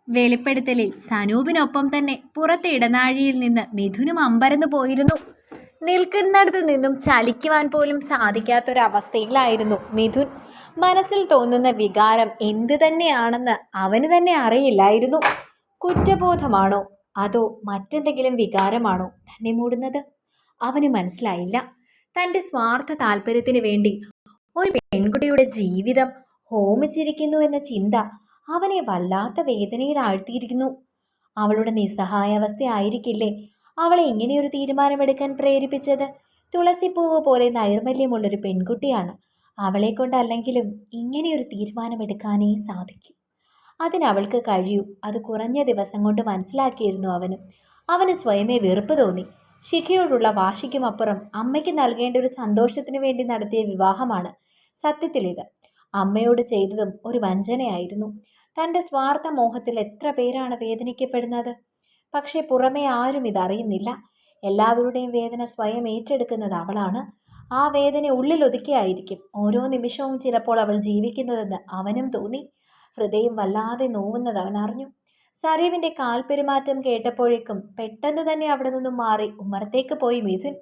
വെളിപ്പെടുത്തലിൽ സനൂപിനൊപ്പം തന്നെ പുറത്തെ ഇടനാഴിയിൽ നിന്ന് മിഥുനും അമ്പരന്ന് പോയിരുന്നു. നിൽക്കുന്നിടത്തു നിന്നും ചലിക്കുവാൻ പോലും സാധിക്കാത്തൊരവസ്ഥയിലായിരുന്നു മിഥുൻ. മനസ്സിൽ തോന്നുന്ന വികാരം എന്തു തന്നെയാണെന്ന് അവന് തന്നെ അറിയില്ലായിരുന്നു. കുറ്റബോധമാണോ അതോ മറ്റെന്തെങ്കിലും വികാരമാണോ തന്നെ മൂടുന്നത്? അവന് മനസ്സിലായില്ല. തൻ്റെ സ്വാർത്ഥ താല്പര്യത്തിന് വേണ്ടി ഒരു പെൺകുട്ടിയുടെ ജീവിതം ഹോമിച്ചിരിക്കുന്നു എന്ന ചിന്ത അവനെ വല്ലാത്ത വേദനയിൽ ആഴ്ത്തിയിരിക്കുന്നു. അവളുടെ നിസ്സഹായാവസ്ഥയായിരിക്കില്ലേ അവളെ ഇങ്ങനെയൊരു തീരുമാനമെടുക്കാൻ പ്രേരിപ്പിച്ചത്? തുളസിപ്പൂവ് പോലെ നൈർമല്യമുള്ളൊരു പെൺകുട്ടിയാണ്. അവളെ കൊണ്ടല്ലെങ്കിലും ഇങ്ങനെയൊരു തീരുമാനമെടുക്കാനേ സാധിക്കും. അതിനവൾക്ക് കഴിയൂ. അത് കുറഞ്ഞ ദിവസം കൊണ്ട് മനസ്സിലാക്കിയിരുന്നു അവന് സ്വയമേ വെറുപ്പ് തോന്നി. ശിഖയോടുള്ള വാശിക്കുമപ്പുറം അമ്മയ്ക്ക് നൽകേണ്ട ഒരു സന്തോഷത്തിനു വേണ്ടി നടത്തിയ വിവാഹമാണ് സത്യത്തിലിത്. അമ്മയോട് ചെയ്തതും ഒരു വഞ്ചനയായിരുന്നു. തൻ്റെ സ്വാർത്ഥ മോഹത്തിൽ എത്ര പേരാണ് വേദനിക്കപ്പെടുന്നത്. പക്ഷേ പുറമേ ആരും ഇതറിയുന്നില്ല. എല്ലാവരുടെയും വേദന സ്വയം ഏറ്റെടുക്കുന്നത് അവളാണ്. ആ വേദന ഉള്ളിലൊതുക്കിയായിരിക്കും ഓരോ നിമിഷവും ചിലപ്പോൾ അവൾ ജീവിക്കുന്നതെന്ന് അവനും തോന്നി. ഹൃദയം വല്ലാതെ നോവുന്നത് അവൻ അറിഞ്ഞു. സരീവിൻ്റെ കാൽപെരുമാറ്റം കേട്ടപ്പോഴേക്കും പെട്ടെന്ന് തന്നെ അവിടെ നിന്നും മാറി ഉമ്മറത്തേക്ക് പോയി മിഥുൻ.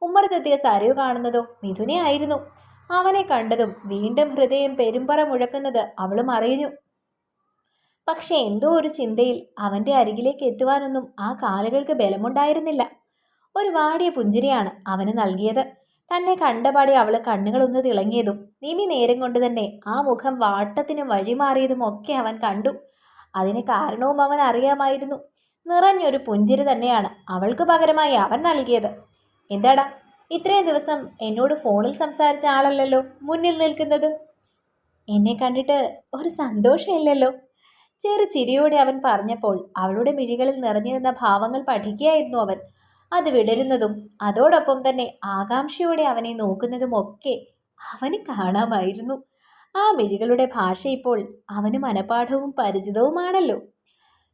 ഉമ്മറത്തെത്തിയ സരയു കാണുന്നതോ മിഥുനെ ആയിരുന്നു. അവനെ കണ്ടതും വീണ്ടും ഹൃദയം പെരുമ്പറ മുഴക്കുന്നത് അവളും അറിഞ്ഞു. പക്ഷെ എന്തോ ഒരു ചിന്തയിൽ അവൻ്റെ അരികിലേക്ക് എത്തുവാനൊന്നും ആ കാലുകൾക്ക് ബലമുണ്ടായിരുന്നില്ല. ഒരു വാടിയ പുഞ്ചിരിയാണ് അവന് നൽകിയത്. തന്നെ കണ്ടപാടി അവൾ കണ്ണുകളൊന്ന് തിളങ്ങിയതും നിമി നേരം കൊണ്ട് തന്നെ ആ മുഖം വാട്ടത്തിനും വഴിമാറിയതും ഒക്കെ അവൻ കണ്ടു. അതിന് കാരണവും അവൻ അറിയാമായിരുന്നു. നിറഞ്ഞൊരു പുഞ്ചിരി തന്നെയാണ് അവൾക്ക് പകരമായി അവൻ നൽകിയത്. എന്താടാ, ഇത്രയും ദിവസം എന്നോട് ഫോണിൽ സംസാരിച്ച ആളല്ലല്ലോ മുന്നിൽ നിൽക്കുന്നത്? എന്നെ കണ്ടിട്ട് ഒരു സന്തോഷമില്ലല്ലോ? ചെറു ചിരിയോടെ അവൻ പറഞ്ഞപ്പോൾ അവളുടെ മിഴികളിൽ നിറഞ്ഞു നിന്ന ഭാവങ്ങൾ പഠിക്കുകയായിരുന്നു അവൻ. അത് വിടരുന്നതും അതോടൊപ്പം തന്നെ ആകാംക്ഷയോടെ അവനെ നോക്കുന്നതുമൊക്കെ അവന് കാണാമായിരുന്നു. ആ മിഴികളുടെ ഭാഷ ഇപ്പോൾ അവന് മനപാഠവും പരിചിതവുമാണല്ലോ.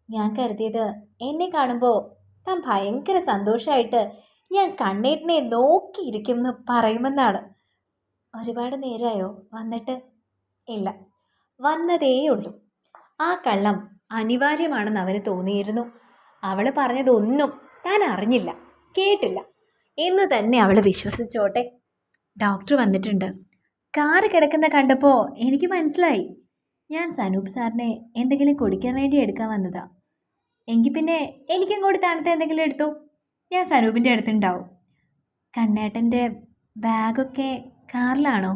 ഞാൻ കരുതിയത് എന്നെ കാണുമ്പോൾ താൻ ഭയങ്കര സന്തോഷമായിട്ട് ഞാൻ കണ്ണേട്ടനെ നോക്കിയിരിക്കുമെന്ന് പറയുമെന്നാണ്. ഒരുപാട് നേരമായോ വന്നിട്ട്? ഇല്ല, വന്നതേയുള്ളൂ. ആ കള്ളം അനിവാര്യമാണെന്ന് അവന് തോന്നിയിരുന്നു. അവൾ പറഞ്ഞതൊന്നും താൻ അറിഞ്ഞില്ല, കേട്ടില്ല എന്ന് തന്നെ അവൾ വിശ്വസിച്ചോട്ടെ. ഡോക്ടർ വന്നിട്ടുണ്ട്. കാറ് കിടക്കുന്ന കണ്ടപ്പോൾ എനിക്ക് മനസ്സിലായി. ഞാൻ സനൂപ് സാറിനെ എന്തെങ്കിലും കുടിക്കാൻ വേണ്ടി എടുക്കാൻ വന്നതാ. എങ്കിൽ പിന്നെ എനിക്കും കൂടി തണുത്ത എന്തെങ്കിലും എടുത്തു. ഞാൻ സനൂപിൻ്റെ അടുത്തുണ്ടാവും. കണ്ണേട്ടൻ്റെ ബാഗൊക്കെ കാറിലാണോ?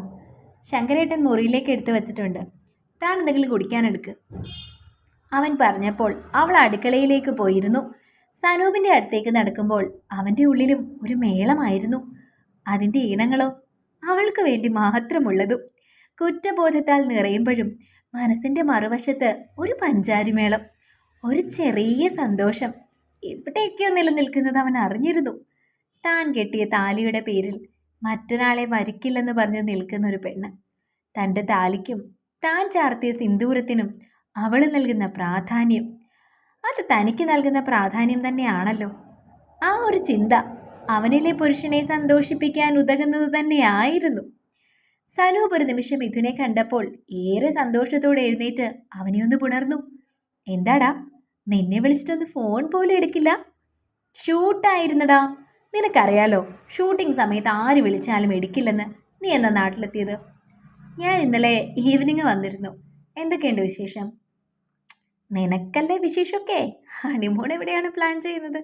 ശങ്കരേട്ടൻ മുറിയിലേക്ക് എടുത്തു വച്ചിട്ടുണ്ട്. താൻ എന്തെങ്കിലും കുടിക്കാനെടുക്ക്. അവൻ പറഞ്ഞപ്പോൾ അവൾ അടുക്കളയിലേക്ക് പോയിരുന്നു. സനൂപിൻ്റെ അടുത്തേക്ക് നടക്കുമ്പോൾ അവൻ്റെ ഉള്ളിലും ഒരു മേളമായിരുന്നു. അതിൻ്റെ ഈണങ്ങളോ അവൾക്ക് വേണ്ടി മാത്രമുള്ളതും. കുറ്റബോധത്താൽ നിറയുമ്പോഴും മനസ്സിൻ്റെ മറുവശത്ത് ഒരു പഞ്ചാരിമേളം, ഒരു ചെറിയ സന്തോഷം എവിടെയൊക്കെയോ നിലനിൽക്കുന്നത് അവൻ അറിഞ്ഞിരുന്നു. താൻ കെട്ടിയ താലിയുടെ പേരിൽ മറ്റൊരാളെ വരിക്കില്ലെന്ന് പറഞ്ഞ് നിൽക്കുന്ന ഒരു പെണ്ണ്. തൻ്റെ താലിക്കും താൻ ചാർത്തിയ സിന്ദൂരത്തിനും അവൾ നൽകുന്ന പ്രാധാന്യം, അത് തനിക്ക് നൽകുന്ന പ്രാധാന്യം തന്നെയാണല്ലോ. ആ ഒരു ചിന്ത അവനിലെ പുരുഷനെ സന്തോഷിപ്പിക്കാൻ ഉതകുന്നത് തന്നെയായിരുന്നു. സനൂപ് ഒരു നിമിഷം മിഥുനെ കണ്ടപ്പോൾ ഏറെ സന്തോഷത്തോടെ എഴുന്നേറ്റ് അവനെ ഒന്ന് പുണർന്നു. എന്താടാ, നിന്നെ വിളിച്ചിട്ടൊന്ന് ഫോൺ പോലും എടുക്കില്ല? ഷൂട്ടായിരുന്നടാ. നിനക്കറിയാലോ ഷൂട്ടിംഗ് സമയത്ത് ആര് വിളിച്ചാലും എടുക്കില്ലെന്ന്. നീ എന്നാ നാട്ടിലെത്തിയത്? ഞാൻ ഇന്നലെ ഈവനിങ് വന്നിരുന്നു. എന്തൊക്കെയുണ്ട് വിശേഷം? നിനക്കല്ലേ വിശേഷമൊക്കെ. ഹണിമൂൺ എവിടെയാണ് പ്ലാൻ ചെയ്യുന്നത്?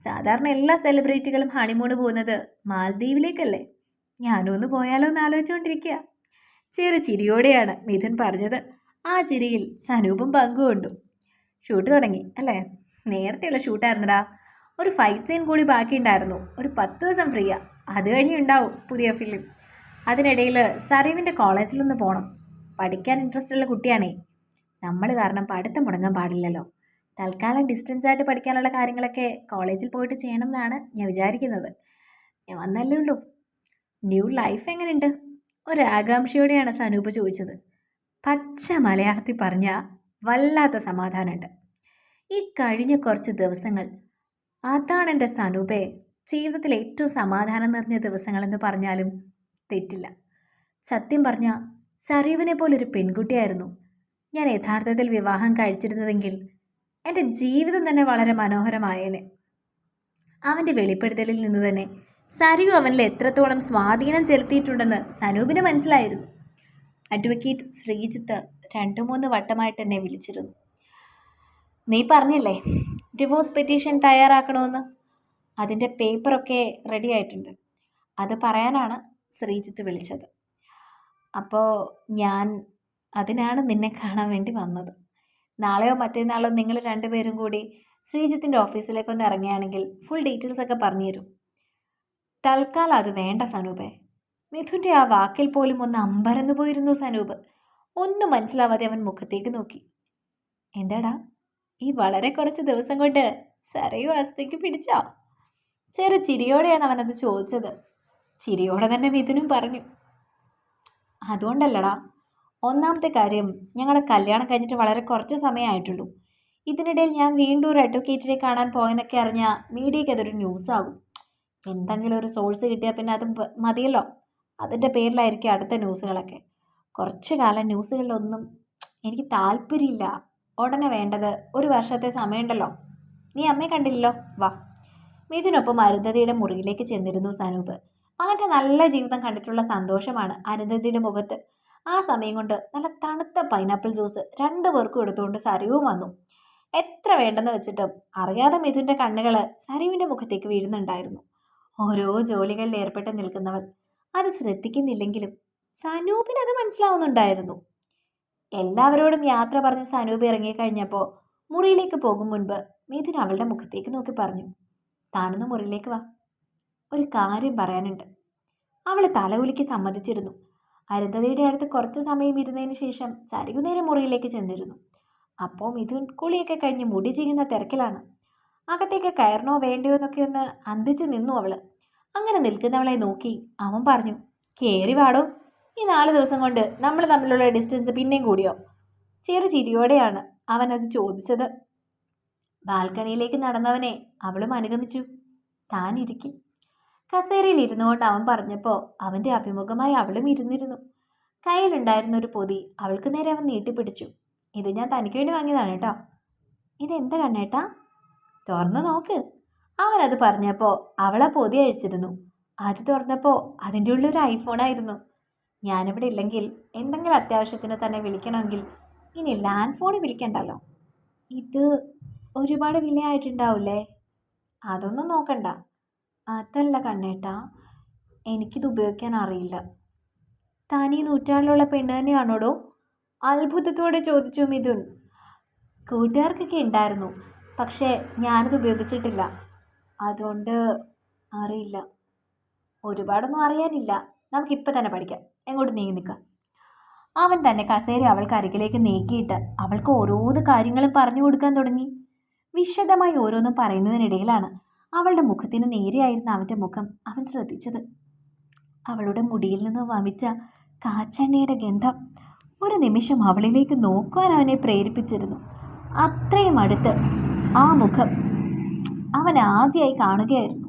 സാധാരണ എല്ലാ സെലിബ്രിറ്റികളും ഹണിമൂൺ പോകുന്നത് മാൽദ്വീപിലേക്കല്ലേ. ഞാനും ഒന്ന് പോയാലോ എന്ന് ആലോചിച്ചുകൊണ്ടിരിക്കുക. ചെറു ചിരിയോടെയാണ് മിഥുൻ പറഞ്ഞത്. ആ ചിരിയിൽ സനൂപും പങ്കുകൊണ്ടു. ഷൂട്ട് തുടങ്ങി അല്ലേ? നേരത്തെയുള്ള ഷൂട്ടായിരുന്നടാ. ഒരു ഫൈറ്റ് സീൻ കൂടി ബാക്കിയുണ്ടായിരുന്നു. ഒരു 10 ദിവസം ഫ്രീയാ. അത് കഴിഞ്ഞുണ്ടാവും പുതിയ ഫിലിം. അതിനിടയിൽ സരീവിൻ്റെ കോളേജിലൊന്ന് പോകണം. പഠിക്കാൻ ഇൻട്രസ്റ്റ് ഉള്ള കുട്ടിയാണേ. നമ്മൾ കാരണം പഠിത്തം മുടങ്ങാൻ പാടില്ലല്ലോ. തൽക്കാലം ഡിസ്റ്റൻസ് ആയിട്ട് പഠിക്കാനുള്ള കാര്യങ്ങളൊക്കെ കോളേജിൽ പോയിട്ട് ചെയ്യണം എന്നാണ് ഞാൻ വിചാരിക്കുന്നത്. ഞാൻ വന്നല്ലേ ഉള്ളൂ. ന്യൂ ലൈഫ് എങ്ങനെയുണ്ട്? ഒരു ആകാംക്ഷയോടെയാണ് സനൂപ് ചോദിച്ചത്. പച്ച മലയാളത്തിൽ പറഞ്ഞാൽ വല്ലാത്ത സമാധാനമുണ്ട്. ഈ കഴിഞ്ഞ കുറച്ച് ദിവസങ്ങൾ അതാണ് എൻ്റെ സനൂപേ ജീവിതത്തിൽ ഏറ്റവും സമാധാനം നിറഞ്ഞ ദിവസങ്ങളെന്ന് പറഞ്ഞാലും തെറ്റില്ല. സത്യം പറഞ്ഞാൽ സരീവിനെ പോലൊരു പെൺകുട്ടിയായിരുന്നു ഞാൻ യഥാർത്ഥത്തിൽ വിവാഹം കഴിച്ചിരുന്നതെങ്കിൽ എൻ്റെ ജീവിതം തന്നെ വളരെ മനോഹരമായേനെ. അവൻ്റെ വെളിപ്പെടുത്തലിൽ നിന്ന് തന്നെ സരയു അവനിൽ എത്രത്തോളം സ്വാധീനം ചെലുത്തിയിട്ടുണ്ടെന്ന് സനൂപിന് മനസ്സിലായിരുന്നു. അഡ്വക്കേറ്റ് ശ്രീജിത്ത് 2-3 വട്ടമായിട്ട് എന്നെ വിളിച്ചിരുന്നു. നീ പറഞ്ഞില്ലേ ഡിവോഴ്സ് പെറ്റീഷൻ തയ്യാറാക്കണമെന്ന്? അതിൻ്റെ പേപ്പറൊക്കെ റെഡി ആയിട്ടുണ്ട്. അത് പറയാനാണ് ശ്രീജിത്ത് വിളിച്ചത്. അപ്പോൾ അതിനാണ് നിന്നെ കാണാൻ വേണ്ടി വന്നത്. നാളെയോ മറ്റന്നാളോ നിങ്ങൾ രണ്ടുപേരും കൂടി ശ്രീജിത്തിൻ്റെ ഓഫീസിലേക്കൊന്ന് ഇറങ്ങുകയാണെങ്കിൽ ഫുൾ ഡീറ്റെയിൽസ് ഒക്കെ പറഞ്ഞു തരും. തൽക്കാലം അത് വേണ്ട സനൂപേ. മിഥുൻ്റെ ആ വാക്കിൽ പോലും ഒന്ന് അമ്പരന്നു പോയിരുന്നു സനൂപ്. ഒന്നും മനസ്സിലാവാതെ അവൻ മുഖത്തേക്ക് നോക്കി. എന്താടാ, ഈ വളരെ കുറച്ച് ദിവസം കൊണ്ട് സരയു അവസ്ഥയ്ക്ക് പിടിച്ചോ? ചെറു ചിരിയോടെയാണ് അവനത് ചോദിച്ചത്. ചിരിയോടെ തന്നെ മിഥുനും പറഞ്ഞു, അതുകൊണ്ടല്ലടാ. ഒന്നാമത്തെ കാര്യം, ഞങ്ങളുടെ കല്യാണം കഴിഞ്ഞിട്ട് വളരെ കുറച്ച് സമയമായിട്ടുള്ളൂ. ഇതിനിടയിൽ ഞാൻ വീണ്ടും ഒരു അഡ്വക്കേറ്റിനെ കാണാൻ പോയെന്നൊക്കെ അറിഞ്ഞാൽ മീഡിയയ്ക്ക് അതൊരു ന്യൂസാകും. എന്തെങ്കിലും ഒരു സോഴ്സ് കിട്ടിയാൽ പിന്നെ അത് മതിയല്ലോ. അതിൻ്റെ പേരിലായിരിക്കും അടുത്ത ന്യൂസുകളൊക്കെ. കുറച്ചു കാലം ന്യൂസുകളിലൊന്നും എനിക്ക് താല്പര്യമില്ല. ഉടനെ വേണ്ടത് 1 വർഷത്തെ സമയമുണ്ടല്ലോ. നീ അമ്മയെ കണ്ടില്ലല്ലോ, വാ. മിഥുനൊപ്പം അരുന്ധതിയുടെ മുറിയിലേക്ക് ചെന്നിരുന്നു സനൂപ്. അവൻ്റെ നല്ല ജീവിതം കണ്ടിട്ടുള്ള സന്തോഷമാണ് അരുന്ധതിയുടെ മുഖത്ത്. ആ സമയം കൊണ്ട് നല്ല തണുത്ത പൈനാപ്പിൾ ജ്യൂസ് 2 പേർക്കും എടുത്തുകൊണ്ട് സരയുവും വന്നു. എത്ര വേണ്ടെന്ന് വെച്ചിട്ടും അറിയാതെ മിഥുൻ്റെ കണ്ണുകൾ സരയുവിൻ്റെ മുഖത്തേക്ക് വീഴുന്നുണ്ടായിരുന്നു. ഓരോ ജോലികളിൽ ഏർപ്പെട്ട് നിൽക്കുന്നവൾ അത് ശ്രദ്ധിക്കുന്നില്ലെങ്കിലും സനൂപിന് അത് മനസ്സിലാവുന്നുണ്ടായിരുന്നു. എല്ലാവരോടും യാത്ര പറഞ്ഞ് സനൂപ് ഇറങ്ങിക്കഴിഞ്ഞപ്പോൾ മുറിയിലേക്ക് പോകും മുൻപ് മിഥുൻ അവളുടെ മുഖത്തേക്ക് നോക്കി പറഞ്ഞു, താനൊന്ന് മുറിയിലേക്ക് വാ, ഒരു കാര്യം പറയാനുണ്ട്. അവൾ തലകുലുക്കി സമ്മതിച്ചിരുന്നു. അരുന്ധതിയുടെ അടുത്ത് കുറച്ച് സമയം ഇരുന്നതിന് ശേഷം സരയു നേരെ മുറിയിലേക്ക് ചെന്നിരുന്നു. അപ്പോൾ മിഥുൻ കുളിയൊക്കെ കഴിഞ്ഞ് മുടി ചെയ്യുന്ന തിരക്കിലാണ്. അകത്തേക്ക് കയറണോ വേണ്ടയോ എന്നൊക്കെ ഒന്ന് അന്തിച്ച് നിന്നു അവൾ. അങ്ങനെ നിൽക്കുന്നവളെ നോക്കി അവൻ പറഞ്ഞു, കയറി വാടോ. ഈ 4 ദിവസം കൊണ്ട് നമ്മൾ തമ്മിലുള്ള ഡിസ്റ്റൻസ് പിന്നെയും കൂടിയോ? ചെറു ചിരിയോടെയാണ് അവനത് ചോദിച്ചത്. ബാൽക്കണിയിലേക്ക് നടന്നവനെ അവളും അനുഗമിച്ചു. താൻ ഇരിക്കും. കസേരയിൽ ഇരുന്നുകൊണ്ട് അവൻ പറഞ്ഞപ്പോൾ അവൻ്റെ അഭിമുഖമായി അവളും ഇരുന്നിരുന്നു. കയ്യിലുണ്ടായിരുന്ന ഒരു പൊതി അവൾക്ക് നേരെ അവൻ നീട്ടിപ്പിടിച്ചു. ഇത് ഞാൻ തനിക്ക് വേണ്ടി വാങ്ങിയതാണ് കേട്ടോ. ഇതെന്താ കണ്ണേട്ടാ? തുറന്നു നോക്ക്. അവനത് പറഞ്ഞപ്പോൾ അവളെ പൊതി അഴിച്ചിരുന്നു. അത് തുറന്നപ്പോൾ അതിൻ്റെ ഉള്ളൊരു ഐഫോണായിരുന്നു. ഞാനിവിടെ ഇല്ലെങ്കിൽ എന്തെങ്കിലും അത്യാവശ്യത്തിന് തന്നെ വിളിക്കണമെങ്കിൽ ഇനി ലാൻഡ് ഫോണിൽ വിളിക്കണ്ടല്ലോ. ഇത് ഒരുപാട് വിലയായിട്ടുണ്ടാവില്ലേ? അതൊന്നും നോക്കണ്ട. അതല്ല കണ്ണേട്ടാ, എനിക്കിത് ഉപയോഗിക്കാൻ അറിയില്ല. താൻ ഈ നൂറ്റാണ്ടിലുള്ള പെണ്ണ് തന്നെയാണോടോ? അത്ഭുതത്തോടെ ചോദിച്ചു മിഥുൻ. കൂട്ടുകാർക്കൊക്കെ ഉണ്ടായിരുന്നു, പക്ഷേ ഞാനത് ഉപയോഗിച്ചിട്ടില്ല. അതുകൊണ്ട് അറിയില്ല. ഒരുപാടൊന്നും അറിയാനില്ല. നമുക്കിപ്പോൾ തന്നെ പഠിക്കാം. എങ്ങോട്ട് നീങ്ങി നിൽക്കാം. അവൻ തന്നെ കസേര അവൾക്ക് അരികിലേക്ക് നീക്കിയിട്ട് അവൾക്ക് ഓരോന്ന് കാര്യങ്ങളും പറഞ്ഞു കൊടുക്കാൻ തുടങ്ങി. വിശദമായി ഓരോന്നും പറയുന്നതിനിടയിലാണ് അവളുടെ മുഖത്തിന് നേരെയായിരുന്ന അവൻ്റെ മുഖം അവൻ ശ്രദ്ധിച്ചത്. അവളുടെ മുടിയിൽ നിന്ന് വമിച്ച കാച്ചെണ്ണയുടെ ഗന്ധം ഒരു നിമിഷം അവളിലേക്ക് നോക്കുവാൻ അവനെ പ്രേരിപ്പിച്ചിരുന്നു. അത്രയും അടുത്ത് ആ മുഖം അവൻ ആദ്യമായി കാണുകയായിരുന്നു.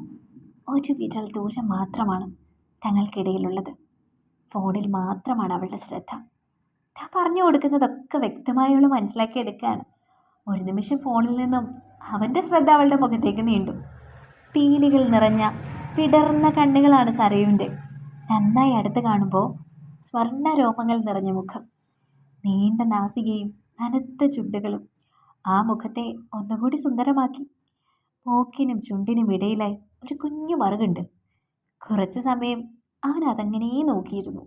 ഒരു വിരൽ ദൂരം മാത്രമാണ് തങ്ങൾക്കിടയിലുള്ളത്. ഫോണിൽ മാത്രമാണ് അവളുടെ ശ്രദ്ധ. താൻ പറഞ്ഞു കൊടുക്കുന്നതൊക്കെ വ്യക്തമായി അവൾ മനസ്സിലാക്കിയെടുക്കുകയാണ്. ഒരു നിമിഷം ഫോണിൽ നിന്നും അവൻ്റെ ശ്രദ്ധ അവളുടെ മുഖത്തേക്ക് നീണ്ടു. പീലികൾ നിറഞ്ഞ വിടർന്ന കണ്ണുകളാണ് സരയുവിൻ്റെ. നന്നായി അടുത്ത് കാണുമ്പോൾ സ്വർണ്ണ രോമങ്ങൾ നിറഞ്ഞ മുഖം, നീണ്ട നാസികയും നനുത്ത ചുണ്ടുകളും ആ മുഖത്തെ ഒന്നുകൂടി സുന്ദരമാക്കി. മൂക്കിനും ചുണ്ടിനും ഇടയിലായി ഒരു കുഞ്ഞു മറുകുണ്ട്. കുറച്ച് സമയം അവൻ അതങ്ങനെ നോക്കിയിരുന്നു.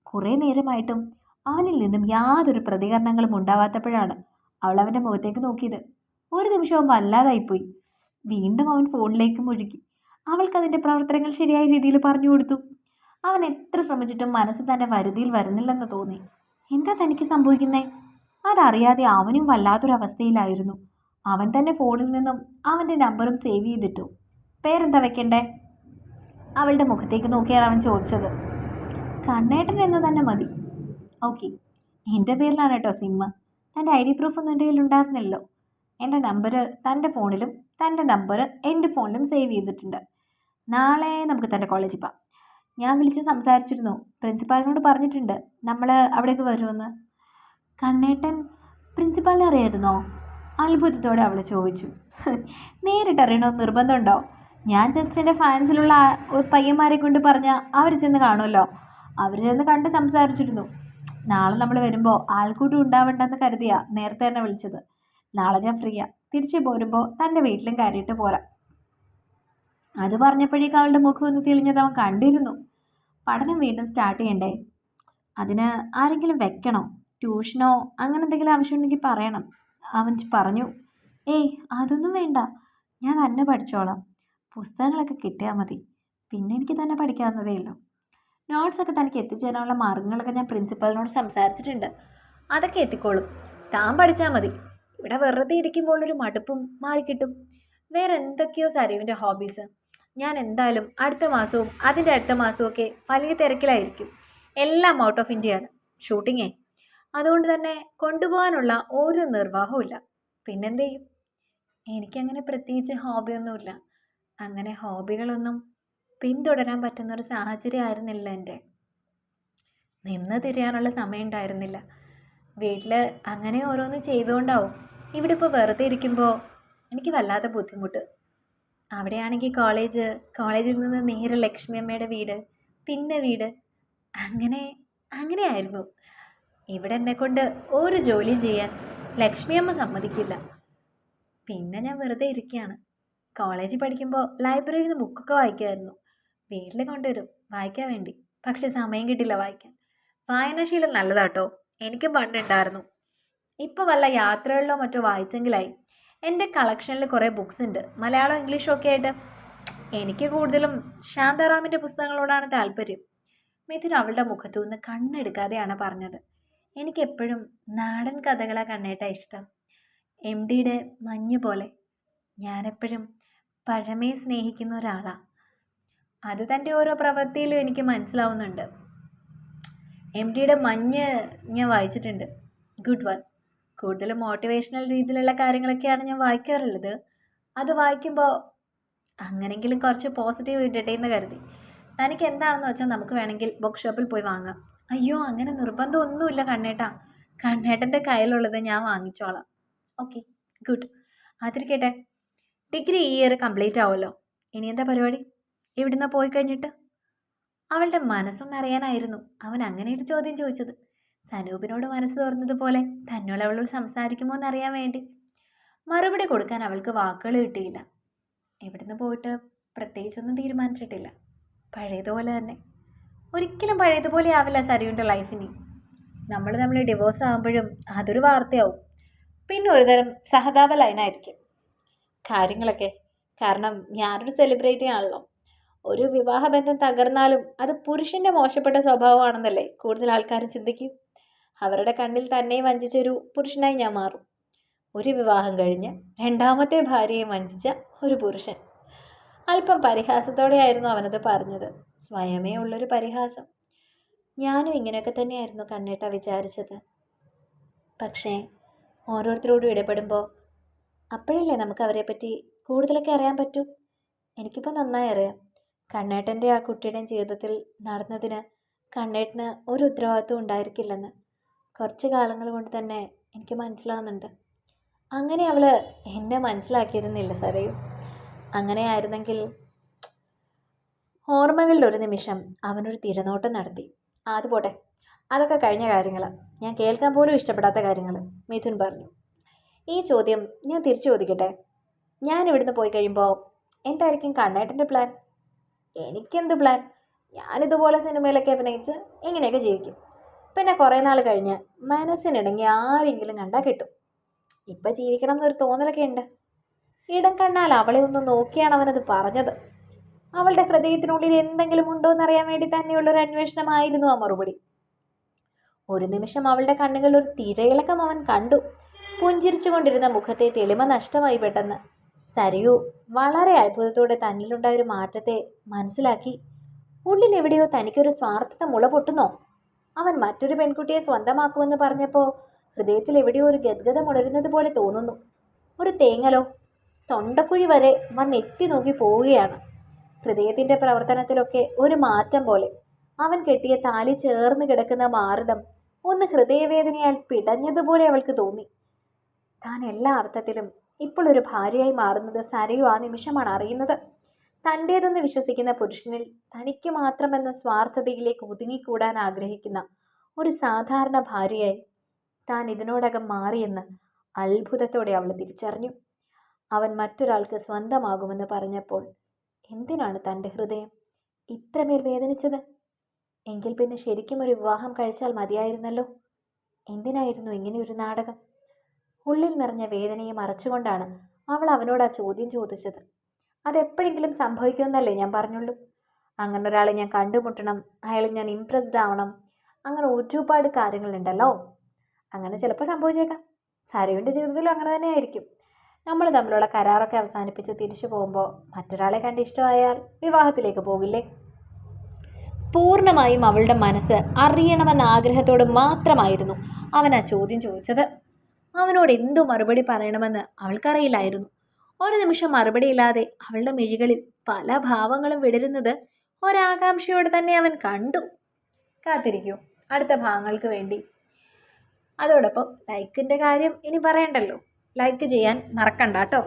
കുറേ നേരമായിട്ടും അവനിൽ നിന്നും യാതൊരു പ്രതികരണങ്ങളും ഉണ്ടാവാത്തപ്പോഴാണ് അവൾ അവൻ്റെ മുഖത്തേക്ക് നോക്കിയത്. ഒരു നിമിഷം അവൻ വല്ലാതായിപ്പോയി. വീണ്ടും അവൻ ഫോണിലേക്ക് മുഴുകി. അവൾക്കതിൻ്റെ പ്രവർത്തനങ്ങൾ ശരിയായ രീതിയിൽ പറഞ്ഞു കൊടുത്തു. അവൻ എത്ര ശ്രമിച്ചിട്ടും മനസ്സ് തൻ്റെ വരുതിയിൽ വരുന്നില്ലെന്ന് തോന്നി. എന്താ തനിക്ക് സംഭവിക്കുന്നേ? അതറിയാതെ അവനും വല്ലാത്തൊരവസ്ഥയിലായിരുന്നു. അവൻ തന്നെ ഫോണിൽ നിന്നും അവൻ്റെ നമ്പറും സേവ് ചെയ്തിട്ടു. പേരെന്താ വെക്കണ്ടേ? അവളുടെ മുഖത്തേക്ക് നോക്കിയാണ് അവൻ ചോദിച്ചത്. കണ്ണേട്ടൻ എന്ന് തന്നെ മതി. ഓക്കെ, എൻ്റെ പേരിലാണ് കേട്ടോ സിമ്മ്. തൻ്റെ ID പ്രൂഫൊന്നും എൻ്റെ കയ്യിൽ ഉണ്ടായിരുന്നില്ലല്ലോ. എൻ്റെ നമ്പർ തൻ്റെ ഫോണിലും തൻ്റെ നമ്പർ എൻ്റെ ഫോണിലും സേവ് ചെയ്തിട്ടുണ്ട്. നാളെ നമുക്ക് തൻ്റെ കോളേജിൽ പോകാം. ഞാൻ വിളിച്ച് സംസാരിച്ചിരുന്നു. പ്രിൻസിപ്പാളിനോട് പറഞ്ഞിട്ടുണ്ട് നമ്മൾ അവിടേക്ക് വരുമെന്ന്. കണ്ണേട്ടൻ പ്രിൻസിപ്പാളിനെ അറിയായിരുന്നോ? അത്ഭുതത്തോടെ അവൾ ചോദിച്ചു. നേരിട്ടറിയണമെന്ന് നിർബന്ധമുണ്ടോ? ഞാൻ ജസ്റ്റ് എൻ്റെ ഫാൻസിലുള്ള ഒരു പയ്യന്മാരെ കൊണ്ട് പറഞ്ഞാൽ അവർ ചെന്ന് കാണുമല്ലോ. അവർ ചെന്ന് കണ്ട് സംസാരിച്ചിരുന്നു. നാളെ നമ്മൾ വരുമ്പോൾ ആൾക്കൂട്ടം ഉണ്ടാവണ്ടെന്ന് കരുതിയാ നേരത്തെ തന്നെ വിളിച്ചത്. നാളെ ഞാൻ ഫ്രീയാ. തിരിച്ചു പോരുമ്പോൾ തൻ്റെ വീട്ടിലും കയറിയിട്ട് പോരാം. അത് പറഞ്ഞപ്പോഴേക്കും അവളുടെ മുഖം ഒന്ന് തെളിഞ്ഞത് അവൻ കണ്ടിരുന്നു. പഠനം വീണ്ടും സ്റ്റാർട്ട് ചെയ്യണ്ടേ? അതിന് ആരെങ്കിലും വെക്കണോ? ട്യൂഷനോ അങ്ങനെ എന്തെങ്കിലും ആവശ്യമുണ്ടെങ്കിൽ പറയണം. അവൻ പറഞ്ഞു. ഏയ് അതൊന്നും വേണ്ട, ഞാൻ തന്നെ പഠിച്ചോളാം. പുസ്തകങ്ങളൊക്കെ കിട്ടിയാൽ മതി. പിന്നെ എനിക്ക് തന്നെ പഠിക്കാവുന്നതേ ഉള്ളൂ. നോട്ട്സൊക്കെ തനിക്ക് എത്തിച്ചേരാനുള്ള മാർഗ്ഗങ്ങളൊക്കെ ഞാൻ പ്രിൻസിപ്പലിനോട് സംസാരിച്ചിട്ടുണ്ട്. അതൊക്കെ എത്തിക്കോളും. താൻ പഠിച്ചാൽ മതി. ഇവിടെ വെറുതെ ഇരിക്കുമ്പോൾ ഒരു മടുപ്പും മാറിക്കിട്ടും. വേറെ എന്തൊക്കെയോ സരീവിൻ്റെ ഹോബീസ്. ഞാൻ എന്തായാലും അടുത്ത മാസവും അതിൻ്റെ അടുത്ത മാസവും ഒക്കെ വലിയ തിരക്കിലായിരിക്കും. എല്ലാം ഔട്ട് ഓഫ് ഇന്ത്യയാണ് ഷൂട്ടിങ്ങേ. അതുകൊണ്ട് തന്നെ കൊണ്ടുപോകാനുള്ള ഒരു നിർവാഹവും ഇല്ല. പിന്നെന്ത് ചെയ്യും? എനിക്കങ്ങനെ പ്രത്യേകിച്ച് ഹോബിയൊന്നുമില്ല. അങ്ങനെ ഹോബികളൊന്നും പിന്തുടരാൻ പറ്റുന്നൊരു സാഹചര്യം ആയിരുന്നില്ല എൻ്റെ. നിന്ന് തിരിയാനുള്ള സമയം ഉണ്ടായിരുന്നില്ല. വീട്ടിൽ അങ്ങനെ ഓരോന്ന് ചെയ്തുകൊണ്ടാവും ഇവിടെ ഇപ്പോൾ വെറുതെ ഇരിക്കുമ്പോൾ എനിക്ക് വല്ലാത്ത ബുദ്ധിമുട്ട്. അവിടെയാണെങ്കിൽ കോളേജിൽ നിന്ന് നേരെ ലക്ഷ്മി അമ്മയുടെ വീട്, പിന്നെ വീട്, അങ്ങനെയായിരുന്നു. ഇവിടെ എന്നെക്കൊണ്ട് ഒരു ജോലിയും ചെയ്യാൻ ലക്ഷ്മി അമ്മ സമ്മതിക്കില്ല. പിന്നെ ഞാൻ വെറുതെ ഇരിക്കുകയാണ്. കോളേജിൽ പഠിക്കുമ്പോൾ ലൈബ്രറിയിൽ നിന്ന് ബുക്കൊക്കെ വായിക്കുമായിരുന്നു. വീട്ടിൽ കൊണ്ടുവരും വായിക്കാൻ വേണ്ടി. പക്ഷെ സമയം കിട്ടില്ല വായിക്കാൻ. വായനാശീലം നല്ലതാട്ടോ, എനിക്കും പണ്ടുണ്ടായിരുന്നു. ഇപ്പോൾ വല്ല യാത്രകളിലോ മറ്റോ വായിച്ചെങ്കിലായി. എൻ്റെ കളക്ഷനിൽ കുറേ ബുക്സ് ഉണ്ട്, മലയാളം ഇംഗ്ലീഷും ഒക്കെ ആയിട്ട്. എനിക്ക് കൂടുതലും ശാന്താറാമിൻ്റെ പുസ്തകങ്ങളോടാണ് താല്പര്യം. മിഥുൻ അവളുടെ മുഖത്തു നിന്ന് കണ്ണെടുക്കാതെയാണ് പറഞ്ഞത്. എനിക്കെപ്പോഴും നാടൻ കഥകളാണ് കണ്ണേട്ട ഇഷ്ടം. MDയുടെ മഞ്ഞ് പോലെ. ഞാനെപ്പോഴും പഴമയെ സ്നേഹിക്കുന്ന ഒരാളാണ്. അത് തൻ്റെ ഓരോ പ്രവൃത്തിയിലും എനിക്ക് മനസ്സിലാവുന്നുണ്ട്. MDയുടെ മഞ്ഞ് ഞാൻ വായിച്ചിട്ടുണ്ട്. Good one. കൂടുതലും മോട്ടിവേഷണൽ രീതിയിലുള്ള കാര്യങ്ങളൊക്കെയാണ് ഞാൻ വായിക്കാറുള്ളത്. അത് വായിക്കുമ്പോൾ അങ്ങനെങ്കിലും കുറച്ച് പോസിറ്റീവ് ഇടട്ടെ എന്ന് കരുതി. തനിക്ക് എന്താണെന്ന് വെച്ചാൽ നമുക്ക് വേണമെങ്കിൽ ബുക്ക് ഷോപ്പിൽ പോയി വാങ്ങാം. അയ്യോ, അങ്ങനെ നിർബന്ധമൊന്നുമില്ല കണ്ണേട്ടാ. കണ്ണേട്ടൻ്റെ കയ്യിലുള്ളത് ഞാൻ വാങ്ങിച്ചോളാം. Okay, good. അതിരിക്കട്ടെ, ഡിഗ്രി ഈ ഇയർ കംപ്ലീറ്റ് ആവുമല്ലോ. ഇനി എന്താ പരിപാടി ഇവിടുന്ന് പോയി കഴിഞ്ഞിട്ട്? അവളുടെ മനസ്സൊന്നറിയാനായിരുന്നു അവൻ അങ്ങനെ ഒരു ചോദ്യം ചോദിച്ചത്. സനൂപിനോട് മനസ്സ് തുറന്നതുപോലെ തന്നോട് അവളോട് സംസാരിക്കുമോ എന്നറിയാൻ വേണ്ടി. മറുപടി കൊടുക്കാൻ അവൾക്ക് വാക്കുകൾ കിട്ടിയില്ല. ഇവിടുന്ന് പോയിട്ട് പ്രത്യേകിച്ചൊന്നും തീരുമാനിച്ചിട്ടില്ല. പഴയതുപോലെ തന്നെ. ഒരിക്കലും പഴയതുപോലെ ആവില്ല സരിയുടെ ലൈഫിന്. നമ്മൾ ഡിവോഴ്സ് ആകുമ്പോഴും അതൊരു വാർത്തയാവും. പിന്നെ ഒരുതരം സഹതാപ ലൈനായിരിക്കും കാര്യങ്ങളൊക്കെ. കാരണം ഞാനൊരു സെലിബ്രിറ്റി ആണല്ലോ. ഒരു വിവാഹബന്ധം തകർന്നാലും അത് പുരുഷൻ്റെ മോശപ്പെട്ട സ്വഭാവമാണെന്നല്ലേ കൂടുതൽ ആൾക്കാരും ചിന്തിക്കും. അവരുടെ കണ്ണിൽ തന്നെ വഞ്ചിച്ചൊരു പുരുഷനായി ഞാൻ മാറും. ഒരു വിവാഹം കഴിഞ്ഞ് രണ്ടാമത്തെ ഭാര്യയെ വഞ്ചിച്ച ഒരു പുരുഷൻ. അല്പം പരിഹാസത്തോടെയായിരുന്നു അവനത് പറഞ്ഞത്. സ്വയമേ ഉള്ളൊരു പരിഹാസം. ഞാനും ഇങ്ങനെയൊക്കെ തന്നെയായിരുന്നു കണ്ണേട്ട വിചാരിച്ചത്. പക്ഷേ ഓരോരുത്തരോടും ഇടപെടുമ്പോൾ അപ്പോഴല്ലേ നമുക്ക് അവരെപ്പറ്റി കൂടുതലൊക്കെ അറിയാൻ പറ്റൂ. എനിക്കിപ്പോൾ നന്നായി അറിയാം. കണ്ണേട്ടൻ്റെ ആ കുട്ടിയുടെയും ജീവിതത്തിൽ നടന്നതിന് കണ്ണേട്ടന് ഒരു ഉത്തരവാദിത്വം ഉണ്ടായിരിക്കില്ലെന്ന് കുറച്ച് കാലങ്ങൾ കൊണ്ട് തന്നെ എനിക്ക് മനസ്സിലാവുന്നുണ്ട്. അങ്ങനെ അവൾ എന്നെ മനസ്സിലാക്കിയിരുന്നില്ല സരയു. അങ്ങനെയായിരുന്നെങ്കിൽ. ഓർമ്മകളിൽ ഒരു നിമിഷം അവനൊരു തിരനോട്ടം നടത്തി. അത് പോട്ടെ, അതൊക്കെ കഴിഞ്ഞ കാര്യങ്ങൾ. ഞാൻ കേൾക്കാൻ പോലും ഇഷ്ടപ്പെടാത്ത കാര്യങ്ങൾ. മിഥുൻ പറഞ്ഞു. ഈ ചോദ്യം ഞാൻ തിരിച്ചു ചോദിക്കട്ടെ. ഞാൻ ഇവിടുന്ന് പോയി കഴിയുമ്പോൾ എന്തായിരിക്കും കണ്ണേട്ടൻ്റെ പ്ലാൻ? എനിക്കെന്ത് പ്ലാൻ? ഞാനിതുപോലെ സിനിമയിലൊക്കെ അഭിനയിച്ച് ഇങ്ങനെയൊക്കെ ജീവിക്കും. പിന്നെ കുറേ നാൾ കഴിഞ്ഞ് മനസ്സിനിടങ്ങി ആരെങ്കിലും കണ്ടാൽ കിട്ടും. ഇപ്പം ജീവിക്കണം എന്നൊരു തോന്നലൊക്കെ ഉണ്ട്. ഇടം കണ്ണാൽ അവളെ ഒന്ന് നോക്കിയാണ് അവനത് പറഞ്ഞത്. അവളുടെ ഹൃദയത്തിനുള്ളിൽ എന്തെങ്കിലും ഉണ്ടോ എന്നറിയാൻ വേണ്ടി തന്നെയുള്ളൊരു അന്വേഷണമായിരുന്നു ആ മറുപടി. ഒരു നിമിഷം അവളുടെ കണ്ണുകളിൽ ഒരു തിരയിളക്കം അവൻ കണ്ടു. പുഞ്ചിരിച്ചു കൊണ്ടിരുന്ന മുഖത്തെ തെളിമ നഷ്ടമായി പെട്ടെന്ന്. സരിയു വളരെ അത്ഭുതത്തോടെ തന്നിലുണ്ടായൊരു മാറ്റത്തെ മനസ്സിലാക്കി. ഉള്ളിൽ എവിടെയോ തനിക്കൊരു സ്വാർത്ഥത മുള പൊട്ടുന്നോ? അവൻ മറ്റൊരു പെൺകുട്ടിയെ സ്വന്തമാക്കുമെന്ന് പറഞ്ഞപ്പോൾ ഹൃദയത്തിൽ എവിടെയോ ഒരു ഗദ്ഗതം ഉണരുന്നത് പോലെ തോന്നുന്നു. ഒരു തേങ്ങലോ തൊണ്ടക്കുഴി വരെ വന്നെത്തി നോക്കി പോവുകയാണ്. ഹൃദയത്തിൻ്റെ പ്രവർത്തനത്തിലൊക്കെ ഒരു മാറ്റം പോലെ. അവൻ കെട്ടിയ താലി ചേർന്ന് കിടക്കുന്ന മാറിടം ഒന്ന് ഹൃദയവേദനയാൽ പിടഞ്ഞതുപോലെ അവൾക്ക് തോന്നി. താൻ എല്ലാ അർത്ഥത്തിലും ഇപ്പോൾ ഒരു ഭാര്യയായി മാറുന്നത് സരയു ആ നിമിഷമാണ് അറിയുന്നത്. തൻ്റേതെന്ന് വിശ്വസിക്കുന്ന പുരുഷനിൽ തനിക്ക് മാത്രമെന്ന സ്വാർത്ഥതയിലേക്ക് ഒതുങ്ങിക്കൂടാൻ ആഗ്രഹിക്കുന്ന ഒരു സാധാരണ ഭാര്യയായി താൻ ഇതിനോടകം മാറിയെന്ന് അത്ഭുതത്തോടെ അവൾ തിരിച്ചറിഞ്ഞു. അവൻ മറ്റൊരാൾക്ക് സ്വന്തമാകുമെന്ന് പറഞ്ഞപ്പോൾ എന്തിനാണ് തൻ്റെ ഹൃദയം ഇത്രമേൽ വേദനിച്ചത്? എങ്കിൽ പിന്നെ ശരിക്കും ഒരു വിവാഹം കഴിച്ചാൽ മതിയായിരുന്നല്ലോ. എന്തിനായിരുന്നു ഇങ്ങനെയൊരു നാടകം? ഉള്ളിൽ നിറഞ്ഞ വേദനയെ മറച്ചുകൊണ്ടാണ് അവൾ അവനോട് ആ ചോദ്യം ചോദിച്ചത്. അതെപ്പോഴെങ്കിലും സംഭവിക്കുമെന്നല്ലേ ഞാൻ പറഞ്ഞുള്ളൂ. അങ്ങനെ ഒരാളെ ഞാൻ കണ്ടുമുട്ടണം, അയാൾ ഞാൻ ഇംപ്രസ്ഡ് ആവണം, അങ്ങനെ ഒരുപാട് കാര്യങ്ങളുണ്ടല്ലോ. അങ്ങനെ ചിലപ്പോൾ സംഭവിച്ചേക്കാം. സരയുവിൻ്റെ ജീവിതത്തിലും അങ്ങനെ തന്നെ ആയിരിക്കും. നമ്മൾ തമ്മിലുള്ള കരാറൊക്കെ അവസാനിപ്പിച്ച് തിരിച്ചു പോകുമ്പോൾ മറ്റൊരാളെ കണ്ട് ഇഷ്ടമായാൽ വിവാഹത്തിലേക്ക് പോകില്ലേ? പൂർണ്ണമായും അവളുടെ മനസ്സ് അറിയണമെന്ന ആഗ്രഹത്തോട് മാത്രമായിരുന്നു അവൻ ആ ചോദ്യം ചോദിച്ചത്. അവനോട് എന്തു മറുപടി പറയണമെന്ന് അവൾക്കറിയില്ലായിരുന്നു. ഒരു നിമിഷം മറുപടിയില്ലാതെ അവളുടെ മിഴികളിൽ പല ഭാവങ്ങളും വിടരുന്നത് ഒരാകാംക്ഷയോടെ തന്നെ അവൻ കണ്ടു. കാത്തിരിക്കൂ അടുത്ത ഭാഗങ്ങൾക്ക് വേണ്ടി. അതോടൊപ്പം ലൈക്കിൻ്റെ കാര്യം ഇനി പറയണ്ടല്ലോ. ലൈക്ക് ചെയ്യാൻ മറക്കണ്ട കേട്ടോ.